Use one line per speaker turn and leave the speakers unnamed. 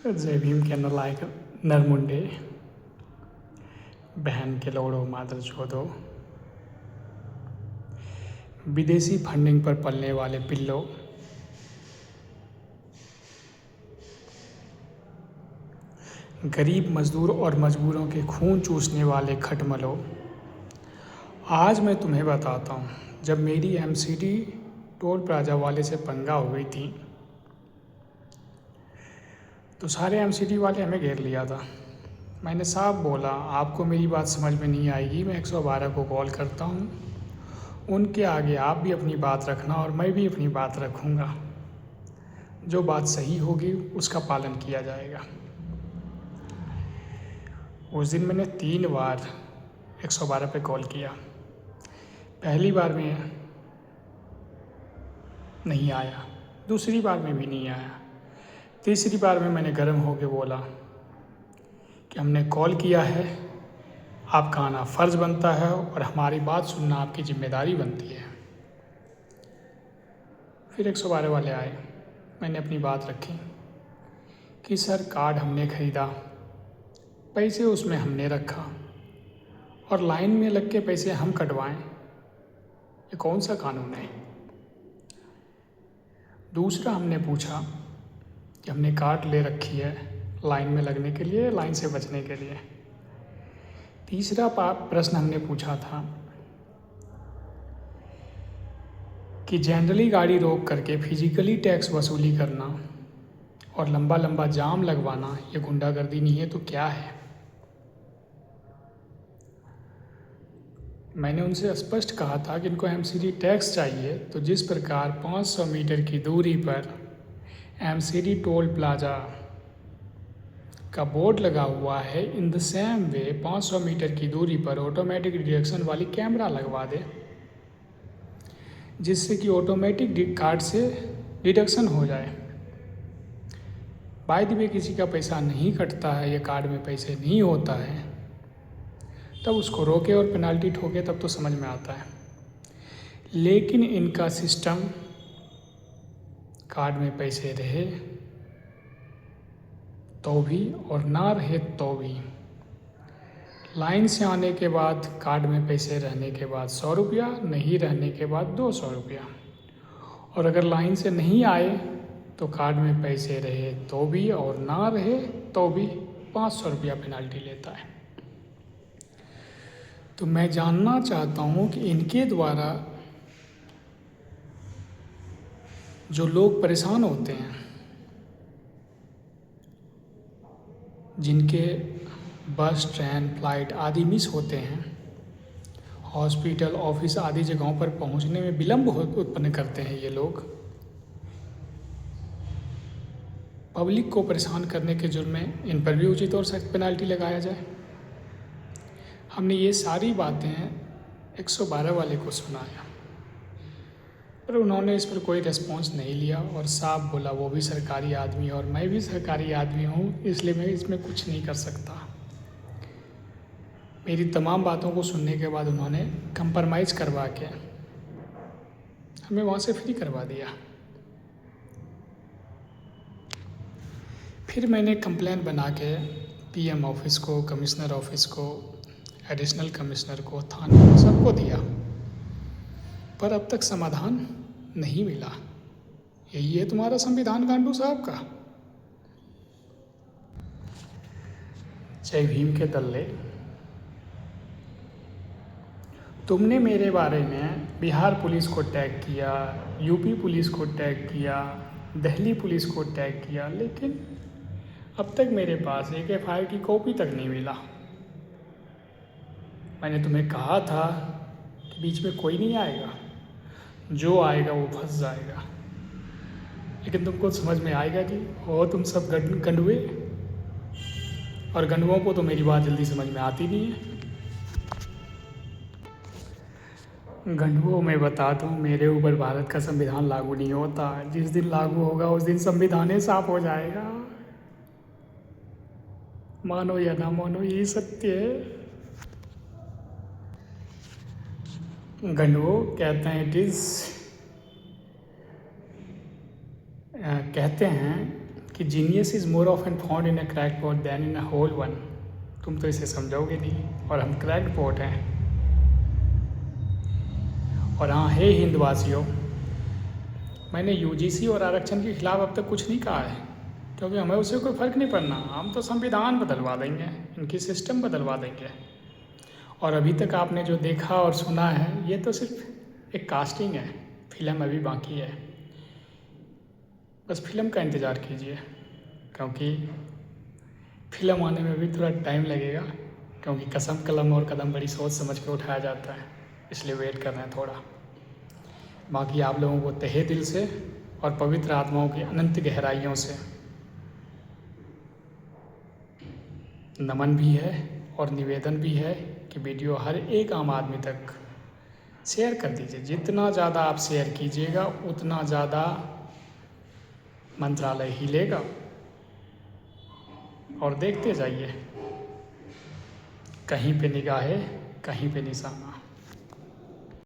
जय भीम के नलायक नरमुंडे, बहन के लोड़ो मादर चोदो, विदेशी फंडिंग पर पलने वाले पिल्लो, गरीब मजदूर और मजबूरों के खून चूसने वाले खटमलों। आज मैं तुम्हें बताता हूँ, जब मेरी एमसीडी टोल प्लाजा वाले से पंगा हुई थी तो सारे एमसीडी वाले हमें घेर लिया था। मैंने साफ बोला, आपको मेरी बात समझ में नहीं आएगी, मैं 112 को कॉल करता हूँ। उनके आगे आप भी अपनी बात रखना और मैं भी अपनी बात रखूँगा। जो बात सही होगी उसका पालन किया जाएगा। उस दिन मैंने 3 बार 112 पे कॉल किया। पहली बार में नहीं आया, दूसरी बार में भी नहीं आया, तीसरी बार में मैंने गर्म होकर बोला कि हमने कॉल किया है, आपका आना फ़र्ज़ बनता है और हमारी बात सुनना आपकी जिम्मेदारी बनती है। फिर 112 वाले आए, मैंने अपनी बात रखी कि सर कार्ड हमने ख़रीदा, पैसे उसमें हमने रखा और लाइन में लग के पैसे हम कटवाएं, ये कौन सा कानून है। दूसरा हमने पूछा कि हमने कार्ड ले रखी है लाइन में लगने के लिए, लाइन से बचने के लिए। तीसरा प्रश्न हमने पूछा था कि जनरली गाड़ी रोक करके फिजिकली टैक्स वसूली करना और लंबा लंबा जाम लगवाना ये गुंडागर्दी नहीं है तो क्या है। मैंने उनसे स्पष्ट कहा था कि इनको एमसीडी टैक्स चाहिए तो जिस प्रकार 500 मीटर की दूरी पर एमसीडी टोल प्लाजा का बोर्ड लगा हुआ है, in the same way 500 metre की दूरी पर ऑटोमेटिक डिडक्शन वाली कैमरा लगवा दे, जिससे कि ऑटोमेटिक कार्ड से डिडक्शन हो जाए। बाय द वे किसी का पैसा नहीं कटता है या कार्ड में पैसे नहीं होता है, तब उसको रोके और पेनाल्टी ठोके तब तो समझ में आता है। लेकिन इनका सिस्टम कार्ड में पैसे रहे तो भी और ना रहे तो भी, लाइन से आने के बाद कार्ड में पैसे रहने के बाद 100 रुपया, नहीं रहने के बाद 200 रुपया, और अगर लाइन से नहीं आए तो कार्ड में पैसे रहे तो भी और ना रहे तो भी 500 रुपया पेनाल्टी लेता है। तो मैं जानना चाहता हूँ कि इनके द्वारा जो लोग परेशान होते हैं, जिनके बस, ट्रेन, फ्लाइट आदि मिस होते हैं, हॉस्पिटल, ऑफिस आदि जगहों पर पहुंचने में विलंब उत्पन्न करते हैं, ये लोग पब्लिक को परेशान करने के जुर्म में इन पर भी उचित और सख्त पेनाल्टी लगाया जाए। हमने ये सारी बातें 112 वाले को सुनाया, पर उन्होंने इस पर कोई रिस्पॉन्स नहीं लिया और साफ बोला वो भी सरकारी आदमी और मैं भी सरकारी आदमी हूँ, इसलिए मैं इसमें कुछ नहीं कर सकता। मेरी तमाम बातों को सुनने के बाद उन्होंने कंप्रोमाइज़ करवा के हमें वहाँ से फ्री करवा दिया। फिर मैंने कंप्लेन बना के पीएम ऑफिस को, कमिश्नर ऑफिस को, एडिशनल कमिश्नर को, थाने को, सबको दिया, पर अब तक समाधान नहीं मिला। यही है तुम्हारा संविधान गांडू साहब का। जय भीम के दल्ले, तुमने मेरे बारे में बिहार पुलिस को टैग किया, यूपी पुलिस को टैग किया, दिल्ली पुलिस को टैग किया, लेकिन अब तक मेरे पास एक एफआईआर की कॉपी तक नहीं मिला। मैंने तुम्हें कहा था कि बीच में कोई नहीं आएगा, जो आएगा वो फंस जाएगा, लेकिन तुमको समझ में आएगा कि हो तुम सब गंडुए, और गंडुओं को तो मेरी बात जल्दी समझ में आती नहीं है। गंडुओं में बता दूं, मेरे ऊपर भारत का संविधान लागू नहीं होता। जिस दिन लागू होगा उस दिन संविधान ही साफ हो जाएगा। मानो या ना मानो, यही सत्य है। गंडुओं कहते हैं कहते हैं कि genius is more often found in a cracked pot than in a whole one. तुम तो इसे समझोगे नहीं, और हम क्रैक्ड पॉट हैं। और हाँ, हे हिंदवासियों, मैंने यूजीसी और आरक्षण के खिलाफ अब तक कुछ नहीं कहा है, क्योंकि हमें उससे कोई फ़र्क नहीं पड़ना। हम तो संविधान बदलवा देंगे, इनकी सिस्टम बदलवा देंगे। और अभी तक आपने जो देखा और सुना है, ये तो सिर्फ एक कास्टिंग है, फिल्म अभी बाकी है। बस फिल्म का इंतज़ार कीजिए, क्योंकि फिल्म आने में भी थोड़ा टाइम लगेगा, क्योंकि कसम कलम और कदम बड़ी सोच समझ के उठाया जाता है, इसलिए वेट करना है थोड़ा। बाकी आप लोगों को तहे दिल से और पवित्र आत्माओं की अनंत गहराइयों से नमन भी है और निवेदन भी है कि वीडियो हर एक आम आदमी तक शेयर कर दीजिए। जितना ज़्यादा आप शेयर कीजिएगा, उतना ज़्यादा मंत्रालय हिलेगा। और देखते जाइए, कहीं पे निगाहें, कहीं पे निशाना।